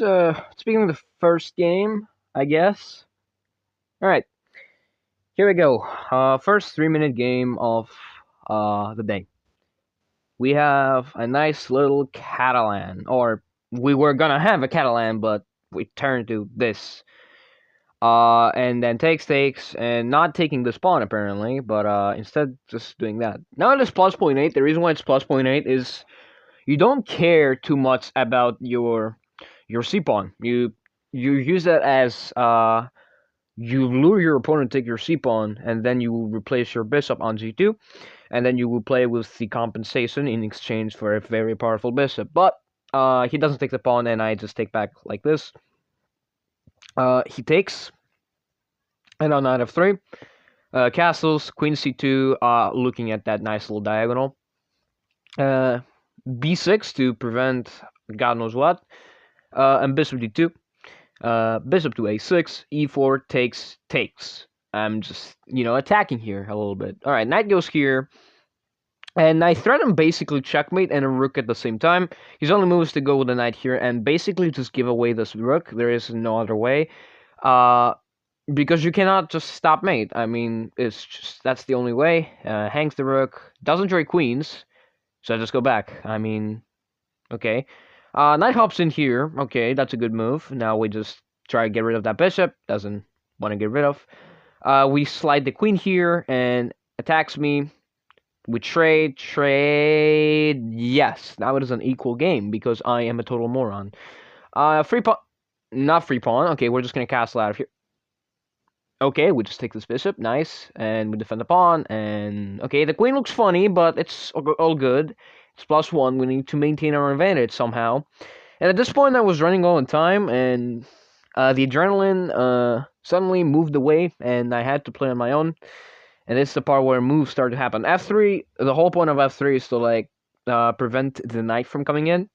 let's begin with the first game, I guess. All right, here we go. First 3-minute game of the day. We have a nice little Catalan, or we were gonna have a Catalan, but we turned to this. And then takes, and not taking the spawn apparently, but instead just doing that. Now it is plus point 0.8. The reason why it's plus point 0.8 is you don't care too much about your C-pawn. You use that as you lure your opponent to take your C-pawn, and then you will replace your bishop on G2, and then you will play with the compensation in exchange for a very powerful bishop. But he doesn't take the pawn, and I just take back like this. He takes, and on knight f3, castles, queen c2, looking at that nice little diagonal. B6 to prevent God knows what, and bishop d2. Bishop to a6, e4 takes. I'm just, attacking here a little bit. All right, knight goes here, and I threaten basically checkmate and a rook at the same time. His only move is to go with a knight here and basically just give away this rook. There is no other way. Because you cannot just stop mate. I mean, it's just, that's the only way. Hangs the rook, doesn't trade queens, so I just go back. I mean, okay. Knight hops in here. Okay, that's a good move. Now we just try to get rid of that bishop. Doesn't want to get rid of. We slide the queen here and attacks me. We trade. Yes, now it is an equal game because I am a total moron. Free pawn. Not free pawn. Okay, we're just going to castle out of here. Okay, we just take this bishop. Nice. And we defend the pawn. And, okay, the queen looks funny, but it's all good. It's +1. We need to maintain our advantage somehow. And at this point, I was running low on time, and the adrenaline suddenly moved away, and I had to play on my own. And this is the part where moves start to happen. F3, the whole point of F3 is to prevent the knight from coming in.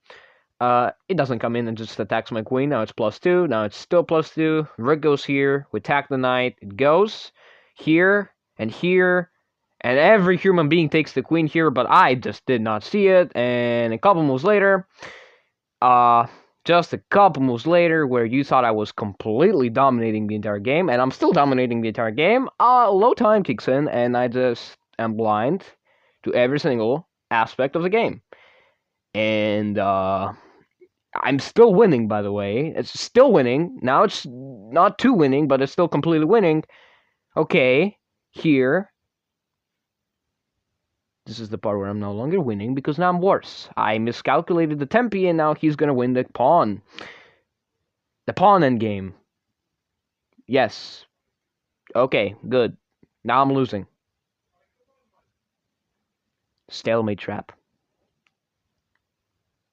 It doesn't come in and just attacks my queen. Now it's +2. Now it's still +2. Rook goes here. We attack the knight. It goes here and here. And every human being takes the queen here, but I just did not see it. And a couple moves later, just a couple moves later, where you thought I was completely dominating the entire game, and I'm still dominating the entire game, low time kicks in, and I just am blind to every single aspect of the game. And, I'm still winning, by the way. It's still winning. Now it's not too winning, but it's still completely winning. Okay, here. This is the part where I'm no longer winning because now I'm worse. I miscalculated the tempi and now he's gonna win the pawn. The pawn endgame. Yes. Okay, good. Now I'm losing. Stalemate trap.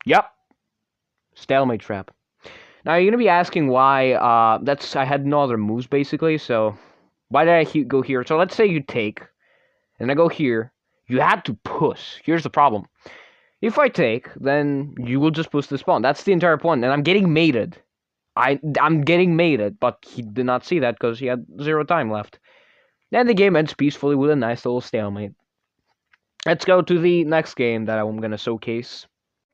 Yep. Stalemate trap. Now you're gonna be asking why. I had no other moves basically. So why did I go here? So let's say you take, and I go here. You had to push. Here's the problem. If I take, then you will just push this pawn. That's the entire point, and I'm getting mated. I'm getting mated, but he did not see that because he had 0 time left. Then the game ends peacefully with a nice little stalemate. Let's go to the next game that I'm gonna showcase.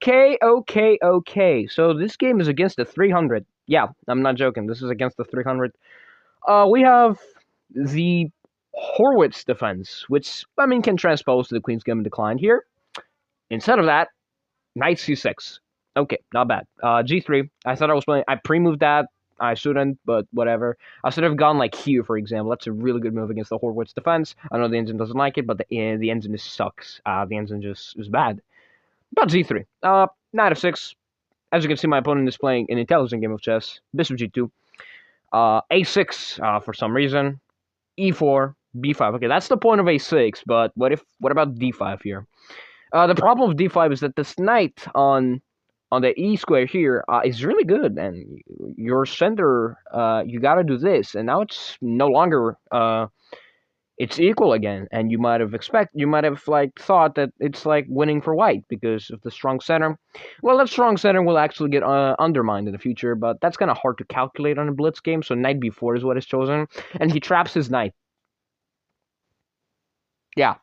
Okay. So this game is against the 300. Yeah, I'm not joking. This is against the 300. We have the Horwitz defense, which, I mean, can transpose to the Queen's Gambit decline here. Instead of that, Knight c6. Okay, not bad. G3. I thought I was playing. I pre-moved that. I shouldn't, but whatever. I should have gone like here, for example. That's a really good move against the Horwitz defense. I know the engine doesn't like it, but the engine just sucks. The engine just is bad. But G3. Knight f6. As you can see, my opponent is playing an intelligent game of chess. Bishop G2. A6 for some reason. E4. B5. Okay, that's the point of A6, but what about D5 here? The problem with D5 is that this knight on the E square here is really good, and your center, you gotta do this, and now it's no longer, it's equal again, and you might have thought that it's like winning for white because of the strong center. Well, that strong center will actually get undermined in the future, but that's kind of hard to calculate on a blitz game, so knight b4 is what is chosen, and he traps his knight. Yeah,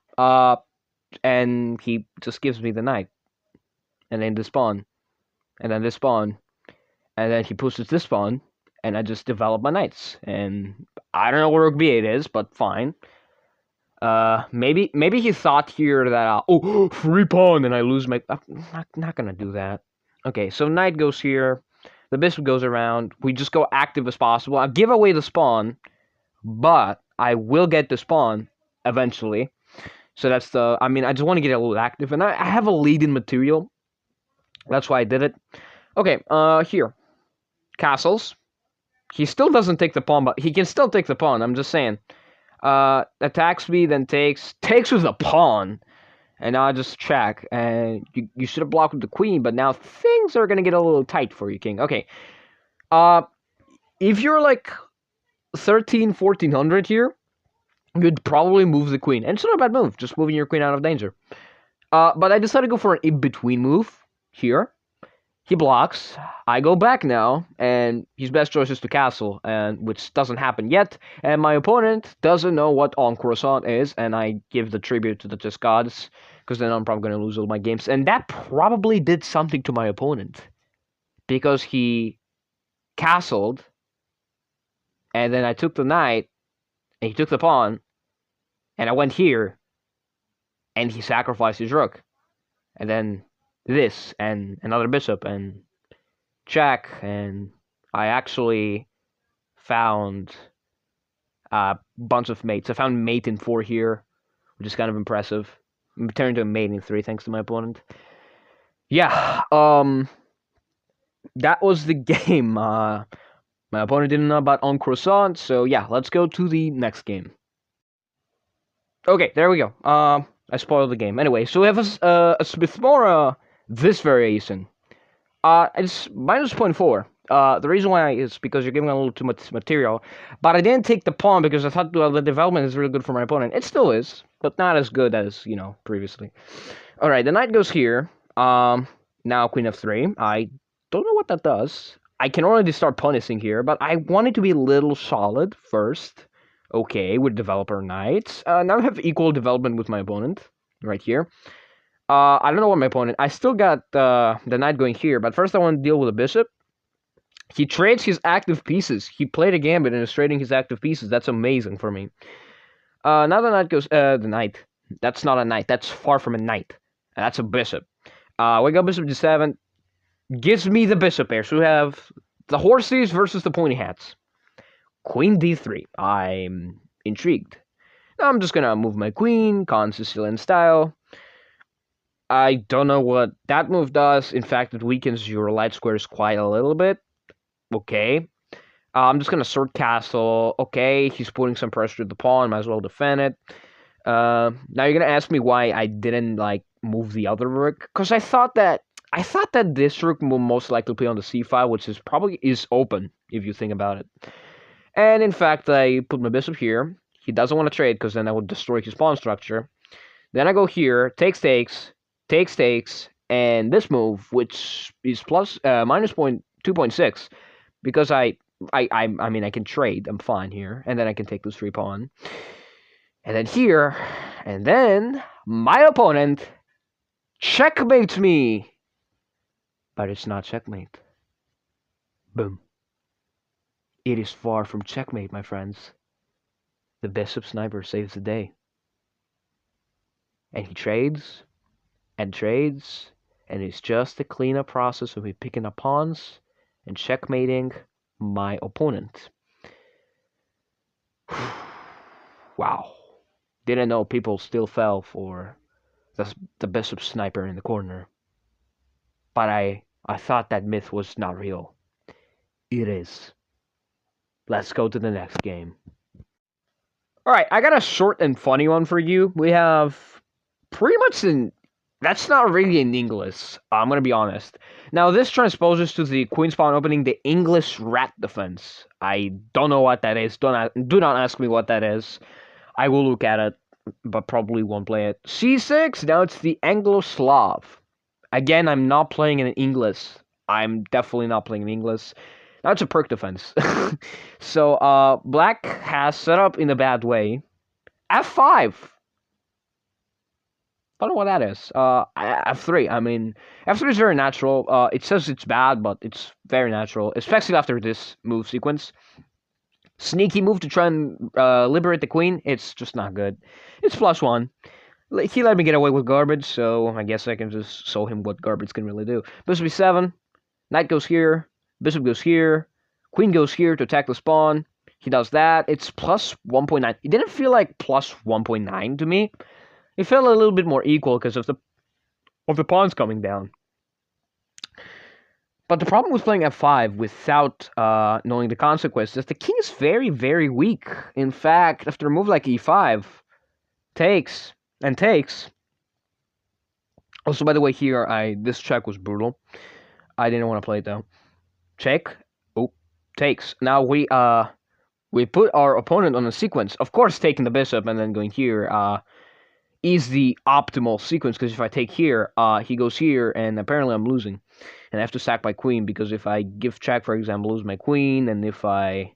and he just gives me the knight, and then the pawn, and then this pawn, and then he pushes this pawn, and I just develop my knights. And I don't know where rook b8 is, but fine. Maybe he thought here that oh, free pawn, and I lose my. I'm not gonna do that. Okay, so knight goes here, the bishop goes around. We just go active as possible. I give away the spawn, but I will get the spawn eventually. So that's the. I mean, I just want to get a little active, and I have a lead in material. That's why I did it. Okay, here, castles. He still doesn't take the pawn, but he can still take the pawn. I'm just saying. Attacks me, then takes with the pawn, and now I just check. And you should have blocked with the queen, but now things are gonna get a little tight for you, king. Okay. If you're like 1400 here, you'd probably move the queen, and it's not a bad move, just moving your queen out of danger. But I decided to go for an in-between move here. He blocks. I go back now, and his best choice is to castle, and which doesn't happen yet. And my opponent doesn't know what En Croissant is, and I give the tribute to the chess gods, because then I'm probably going to lose all my games. And that probably did something to my opponent, because he castled, and then I took the knight, and he took the pawn, and I went here, and he sacrificed his rook. And then this, and another bishop, and check, and I actually found a bunch of mates. I found mate in 4 here, which is kind of impressive. I'm turning to a mate in 3 thanks to my opponent. Yeah, that was the game. My opponent didn't know about En Croissant, so yeah, let's go to the next game. Okay, there we go. I spoiled the game. Anyway, so we have a Smith-Morra this variation. It's minus 0.4. The reason why is because you're giving a little too much material. But I didn't take the pawn because I thought the development is really good for my opponent. It still is, but not as good as, previously. Alright, the knight goes here. Now queen f3. I don't know what that does. I can already start punishing here, but I want it to be a little solid first. Okay, with developer knights. Now I have equal development with my opponent, right here. I don't know what my opponent... I still got the knight going here, but first I want to deal with the bishop. He trades his active pieces. He played a gambit and is trading his active pieces. That's amazing for me. Now the knight goes... the knight. That's not a knight. That's far from a knight. That's a bishop. We got bishop d7. Gives me the bishop pair. So we have the horses versus the pointy hats. Queen d3. I'm intrigued. Now I'm just going to move my queen. Con-Sicilian style. I don't know what that move does. In fact, it weakens your light squares quite a little bit. Okay. I'm just going to sword castle. Okay, he's putting some pressure to the pawn. Might as well defend it. Now you're going to ask me why I didn't, move the other rook. Because I thought that this rook will most likely play on the c5, which is probably open, if you think about it. And in fact, I put my bishop here. He doesn't want to trade, because then I would destroy his pawn structure. Then I go here, takes, and this move, which is minus 2.6, because I mean, I can trade, I'm fine here, and then I can take this free pawn. And then here, and then my opponent checkmates me. But it's not checkmate. Boom. It is far from checkmate, my friends. The bishop sniper saves the day. And he trades, and it's just a cleanup process of me picking up pawns and checkmating my opponent. Wow. Didn't know people still fell for the bishop sniper in the corner. But I thought that myth was not real. It is. Let's go to the next game. Alright, I got a short and funny one for you. We have pretty much that's not really in English, I'm going to be honest. Now, this transposes to the Queen's Pawn opening, the English rat defense. I don't know what that is. Do not ask me what that is. I will look at it, but probably won't play it. C6, now it's the Anglo-Slav. Again, I'm not playing in English. I'm definitely not playing in English. Now it's a perk defense. So, black has set up in a bad way. F5. I don't know what that is. F3. I mean, F3 is very natural. It says it's bad, but it's very natural, especially after this move sequence. Sneaky move to try and liberate the queen. It's just not good. It's +1. He let me get away with garbage, so I guess I can just show him what garbage can really do. Bishop e7. Knight goes here. Bishop goes here. Queen goes here to attack the pawn. He does that. It's +1.9. It didn't feel like +1.9 to me. It felt a little bit more equal because of the pawns coming down. But the problem with playing f5 without knowing the consequences is the king is very, very weak. In fact, after a move like e5, takes and takes. Also, by the way, here this check was brutal. I didn't want to play it though. Check. Oh, takes. Now we put our opponent on a sequence. Of course, taking the bishop and then going here is the optimal sequence, because if I take here, he goes here, and apparently I'm losing. And I have to sack my queen, because if I give check, for example, lose my queen, and if I,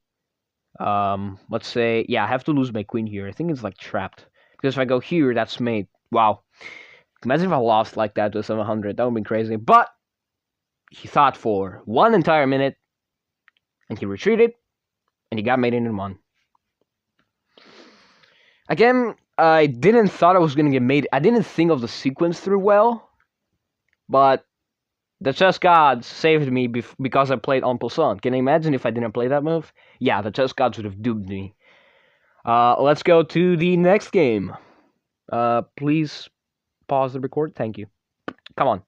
let's say, yeah, I have to lose my queen here. I think it's like trapped. Because if I go here, that's mate. Wow. Imagine if I lost like that to 700. That would be crazy. But he thought for 1 entire minute, and he retreated, and he got mated in 1. Again, I didn't thought I was going to get made. I didn't think of the sequence through well, but the chess gods saved me because I played en passant. Can you imagine if I didn't play that move? Yeah, the chess gods would have doomed me. Let's go to the next game. Please pause the record. Thank you. Come on.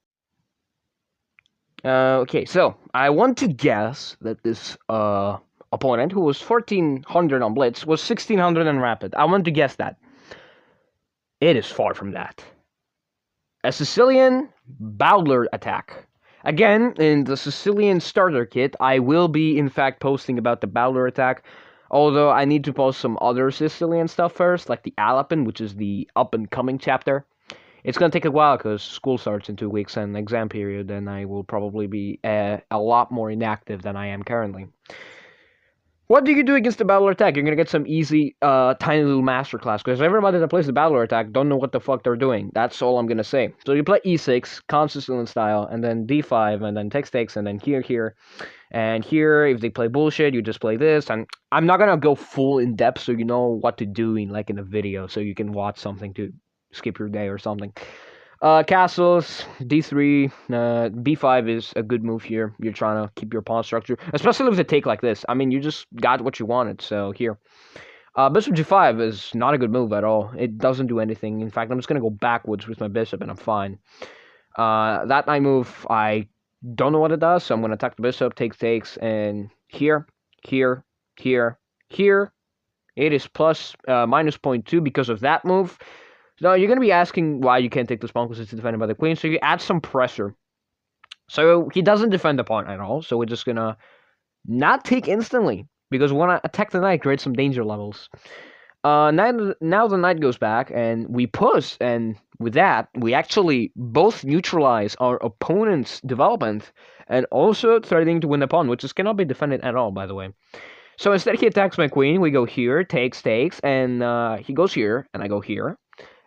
Okay, so I want to guess that this opponent, who was 1400 on Blitz, was 1600 on Rapid. I want to guess that. It is far from that. A Sicilian Bowdler attack. Again, in the Sicilian starter kit, I will be, in fact, posting about the Bowdler attack. Although I need to post some other Sicilian stuff first, like the Alapin, which is the up-and-coming chapter. It's going to take a while because school starts in 2 weeks and exam period, and I will probably be a lot more inactive than I am currently. What do you do against the Bowdler attack? You're going to get some easy, tiny little masterclass, because everybody that plays the Bowdler attack don't know what the fuck they're doing. That's all I'm going to say. So you play e6, consistent style, and then d5, and then takes, and then here. And here, if they play bullshit, you just play this. And I'm not going to go full in-depth so you know what to do in a video, so you can watch something to skip your day or something. Castles, d3, b5 is a good move here. You're trying to keep your pawn structure, especially with a take like this. I mean, you just got what you wanted, so here. Bishop g5 is not a good move at all. It doesn't do anything. In fact, I'm just going to go backwards with my bishop, and I'm fine. That knight move, I don't know what it does, so I'm going to attack the bishop, takes, and here. It is minus 0.2 because of that move. Now, you're going to be asking why you can't take this pawn because it's defended by the queen, so you add some pressure. So he doesn't defend the pawn at all, so we're just going to not take instantly, because we want to attack the knight, create some danger levels. Now the knight goes back, and we push, and with that, we actually both neutralize our opponent's development, and also threatening to win the pawn, which cannot be defended at all, by the way. So instead he attacks my queen, we go here, takes, and he goes here, and I go here.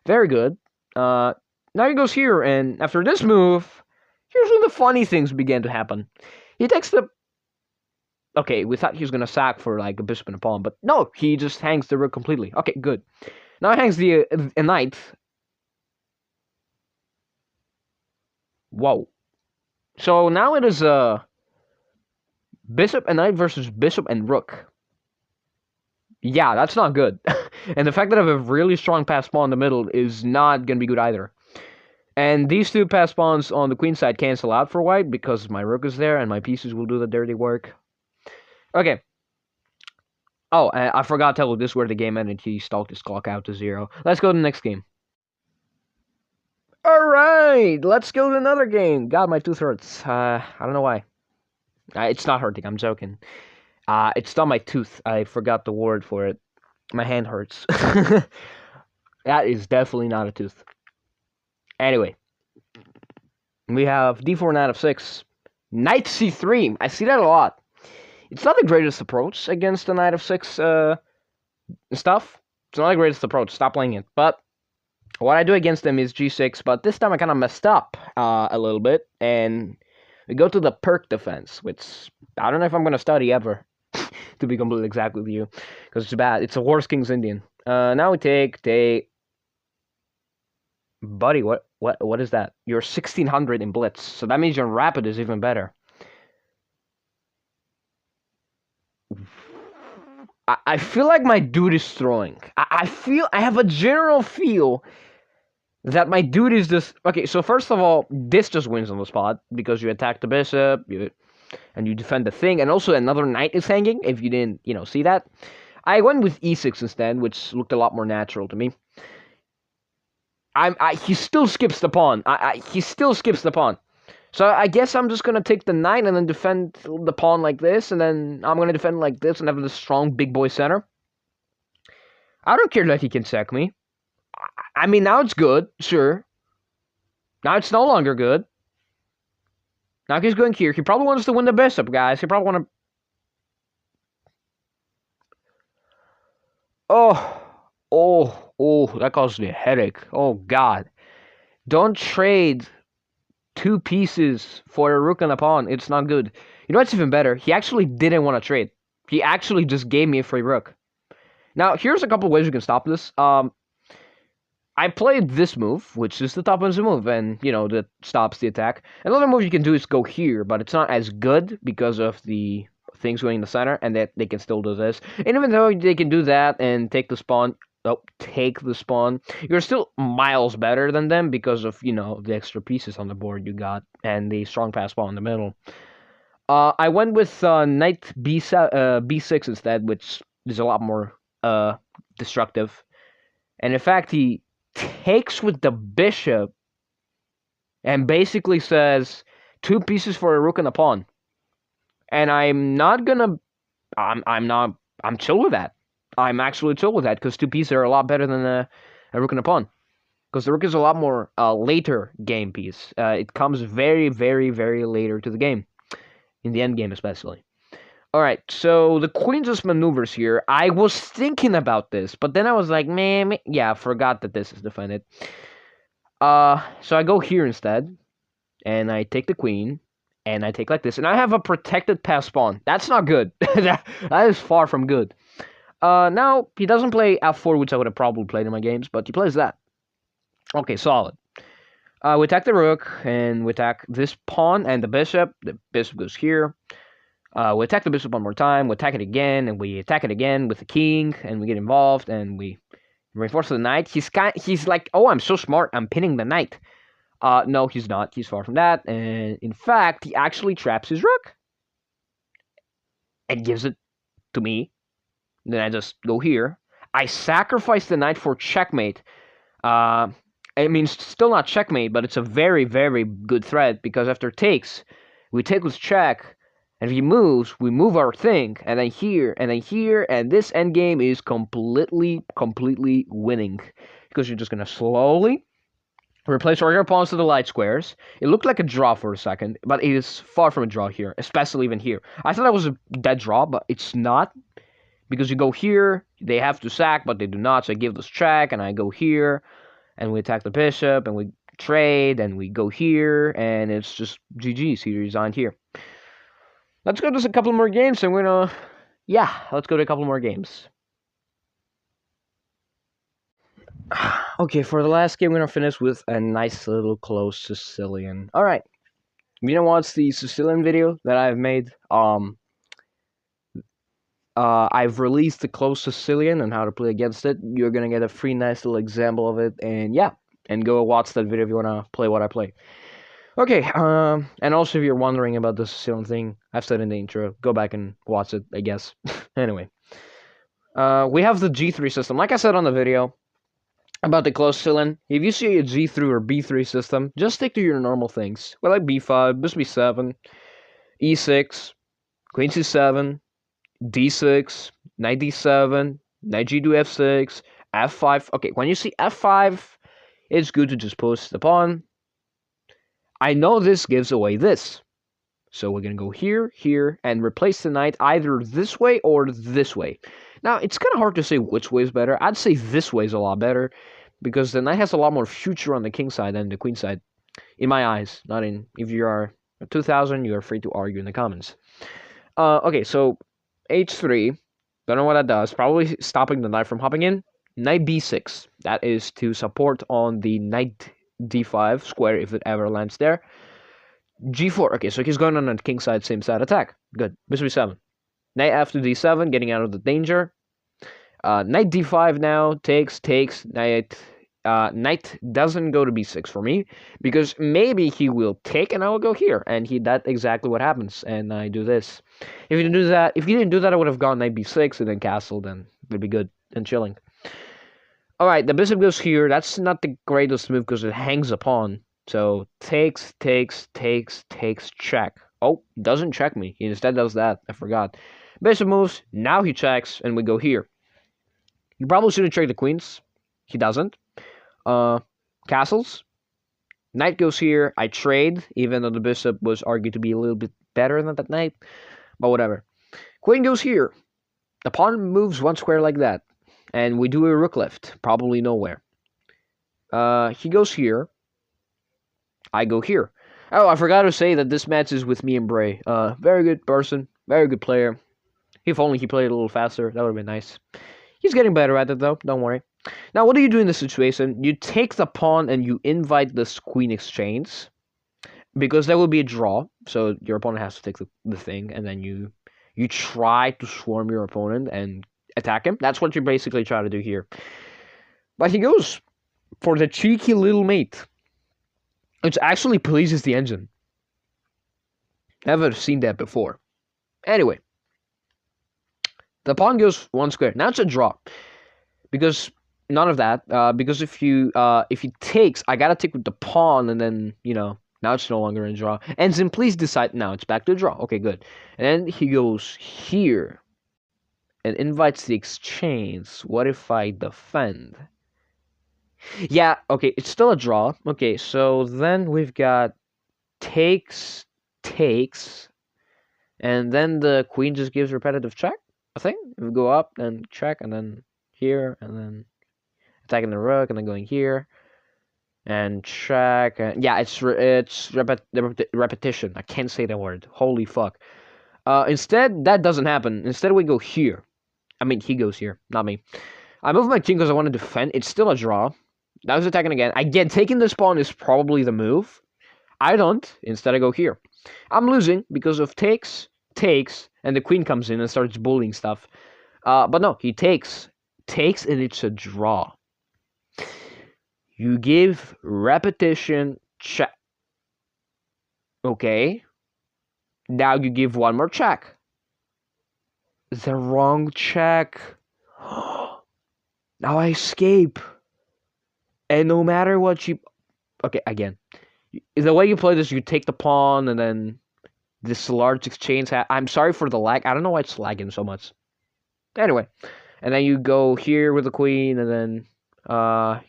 Very good. Now he goes here, and after this move, here's when the funny things began to happen. He takes the... Okay, we thought he was going to sack for like a bishop and a pawn, but no, he just hangs the rook completely. Okay, good. Now he hangs a knight. Whoa. So now it is bishop and knight versus bishop and rook. Yeah, that's not good. And the fact that I have a really strong pass pawn in the middle is not going to be good either. And these two pass pawns on the queen side cancel out for white because my rook is there and my pieces will do the dirty work. Okay. Oh, I forgot to tell you this is where the game ended. He stalked his clock out to 0. Let's go to the next game. Alright, let's go to another game. God, my tooth hurts. I don't know why. It's not hurting, I'm joking. It's not my tooth. I forgot the word for it. My hand hurts. That is definitely not a tooth. Anyway. We have d4, knight f6. Knight c3. I see that a lot. It's not the greatest approach against the knight f6 stuff. It's not the greatest approach. Stop playing it. But What I do against them is g6, but this time I kind of messed up a little bit, and we go to the perk defense, which I don't know if I'm going to study ever, to be completely exact with you, because it's bad. It's a Horse King's Indian. Now we take Buddy, what is that? You're 1600 in Blitz, so that means your Rapid is even better. I feel like my dude is throwing. I have a general feel that my dude is just... Okay, so first of all, this just wins on the spot, because you attack the bishop, and you defend the thing, and also another knight is hanging, if you didn't, see that. I went with e6 instead, which looked a lot more natural to me. He still skips the pawn. He still skips the pawn. So I guess I'm just going to take the knight and then defend the pawn like this, and then I'm going to defend like this and have the strong big boy center. I don't care that he can sack me. I mean, now it's good, sure. Now it's no longer good. Now he's going here. He probably wants to win the bishop, guys. He probably want to... Oh, that caused me a headache. Oh, God. Don't trade 2 pieces for a rook and a pawn. It's not good. You know what's even better? He actually didn't want to trade. He actually just gave me a free rook. Now, here's a couple ways we can stop this. I played this move, which is the top of the move, and, that stops the attack. Another move you can do is go here, but it's not as good because of the things going in the center, and that they can still do this. And even though they can do that and take the spawn, you're still miles better than them because of, the extra pieces on the board you got, and the strong pass ball in the middle. I went with knight b6 instead, which is a lot more destructive. And in fact, he takes with the bishop and basically says 2 pieces for a rook and a pawn. And I'm chill with that. I'm actually chill with that because 2 pieces are a lot better than a rook and a pawn. Because the rook is a lot more later game piece. It comes very, very, very later to the game. In the end game especially. Alright, so the queen just maneuvers here. I was thinking about this, but then I was like, man, yeah, I forgot that this is defended. So I go here instead, and I take the queen, and I take like this, and I have a protected pass pawn. That's not good. that is far from good. Now, he doesn't play f4, which I would have probably played in my games, but he plays that. Okay, solid. We attack the rook, and we attack this pawn and the bishop. The bishop goes here. We attack the bishop one more time, we attack it again, and we attack it again with the king, and we get involved, and we reinforce the knight. He's like, oh, I'm so smart, I'm pinning the knight. No, he's not. He's far from that, and in fact, he actually traps his rook. And gives it to me. Then I just go here. I sacrifice the knight for checkmate. I mean, still not checkmate, but it's a very, very good threat, because after takes, we take with check, and if he moves, we move our thing, and then here, and this endgame is completely winning. Because you're just going to slowly replace all your pawns to the light squares. It looked like a draw for a second, but it is far from a draw here, especially even here. I thought that was a dead draw, but it's not. Because you go here, they have to sack, but they do not, so I give this check, and I go here, and we attack the bishop, and we trade, and we go here, and it's just GG's. He resigned here. Let's go to a couple more games, and we're gonna... Yeah, let's go to a couple more games. Okay, for the last game, we're gonna finish with a nice little close Sicilian. Alright. If you don't watch the Sicilian video that I've made, I've released the close Sicilian and how to play against it. You're gonna get a free nice little example of it, and yeah, and go watch that video if you wanna play what I play. Okay, and also if you're wondering about the Sicilian thing, I've said in the intro, go back and watch it, I guess. Anyway, we have the G3 system. Like I said on the video about the close Sicilian, if you see a G3 or B3 system, just stick to your normal things. Well, like B5, bishop B7, E6, Queen C7, D6, Knight D7, Knight G2 F6, F5. Okay, when you see F5, it's good to just push the pawn. I know this gives away this. So we're going to go here, here, and replace the knight either this way or this way. Now, it's kind of hard to say which way is better. I'd say this way is a lot better because the knight has a lot more future on the king side than the queen side, in my eyes. Not in. If you are 2000, you are free to argue in the comments. Okay, so h3. Don't know what that does. Probably stopping the knight from hopping in. Knight b6. That is to support on the knight d5 square if it ever lands there. g4. Okay, so he's going on a king side, same side attack. Good. Bishop e7. Knight f to d7, getting out of the danger. Knight d5 now. Takes. Knight doesn't go to b6 for me, because maybe he will take and I will go here, and that's exactly what happens, and I do this. If you didn't do that, I would have gone knight b6 and then castled, and it'd be good and chilling. All right, the bishop goes here. That's not the greatest move because it hangs a pawn. So takes, check. Oh, doesn't check me. He instead does that. I forgot. Bishop moves. Now he checks, and we go here. You probably shouldn't check the queens. He doesn't. Castles. Knight goes here. I trade, even though the bishop was argued to be a little bit better than that knight. But whatever. Queen goes here. The pawn moves one square like that. And we do a rook lift. Probably nowhere. He goes here. I go here. Oh, I forgot to say that this match is with me and Bray. Very good person. Very good player. If only he played a little faster. That would have been nice. He's getting better at it, though. Don't worry. Now, what do you do in this situation? You take the pawn and you invite this queen exchange, because there will be a draw. So your opponent has to take the thing, and then you try to swarm your opponent and attack him. That's what you basically try to do here. But he goes for the cheeky little mate, which actually pleases the engine. Never seen that before. Anyway, the pawn goes one square. Now it's a draw, because none of that. Because if he takes, I gotta take with the pawn, and then now it's no longer a draw. And then please decide. Now it's back to a draw. Okay, good. And then he goes here and invites the exchange. What if I defend? Yeah, okay, it's still a draw. Okay, so then we've got takes, and then the queen just gives repetitive check, I think. We go up and check, and then here, and then attacking the rook, and then going here, and check. And yeah, it's repetition. I can't say that word. Holy fuck. Instead, that doesn't happen. Instead, we go here. I mean, he goes here, not me. I moved my king because I want to defend. It's still a draw. Now he's attacking again. Again, taking this pawn is probably the move. I don't. Instead, I go here. I'm losing because of takes, and the queen comes in and starts bullying stuff. But no, he takes, and it's a draw. You give repetition check. Okay. Now you give one more check. The wrong check. Now I escape. And no matter what you... Okay, again. The way you play this, you take the pawn, and then this large exchange... I'm sorry for the lag. I don't know why it's lagging so much. Anyway. And then you go here with the queen, and then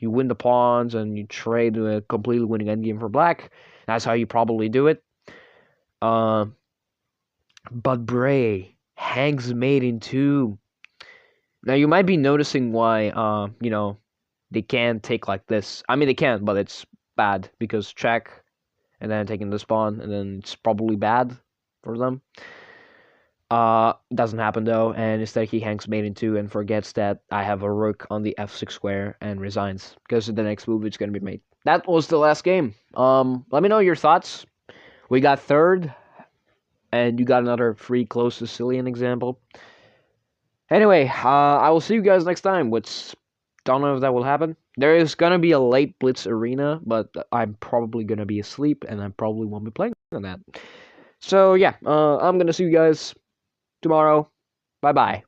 you win the pawns, and you trade a completely winning endgame for black. That's how you probably do it. But Bray hangs mate in 2. Now, you might be noticing why, they can't take like this. I mean, they can, but it's bad because check, and then taking this pawn, and then it's probably bad for them. Doesn't happen though, and instead he hangs mate in 2 and forgets that I have a rook on the f6 square and resigns because the next move is gonna be made. That was the last game. Let me know your thoughts. We got third, and you got another free close Sicilian example. Anyway, I will see you guys next time, which don't know if that will happen. There is gonna be a late Blitz Arena, but I'm probably gonna be asleep, and I probably won't be playing on that. So yeah, I'm gonna see you guys tomorrow. Bye-bye.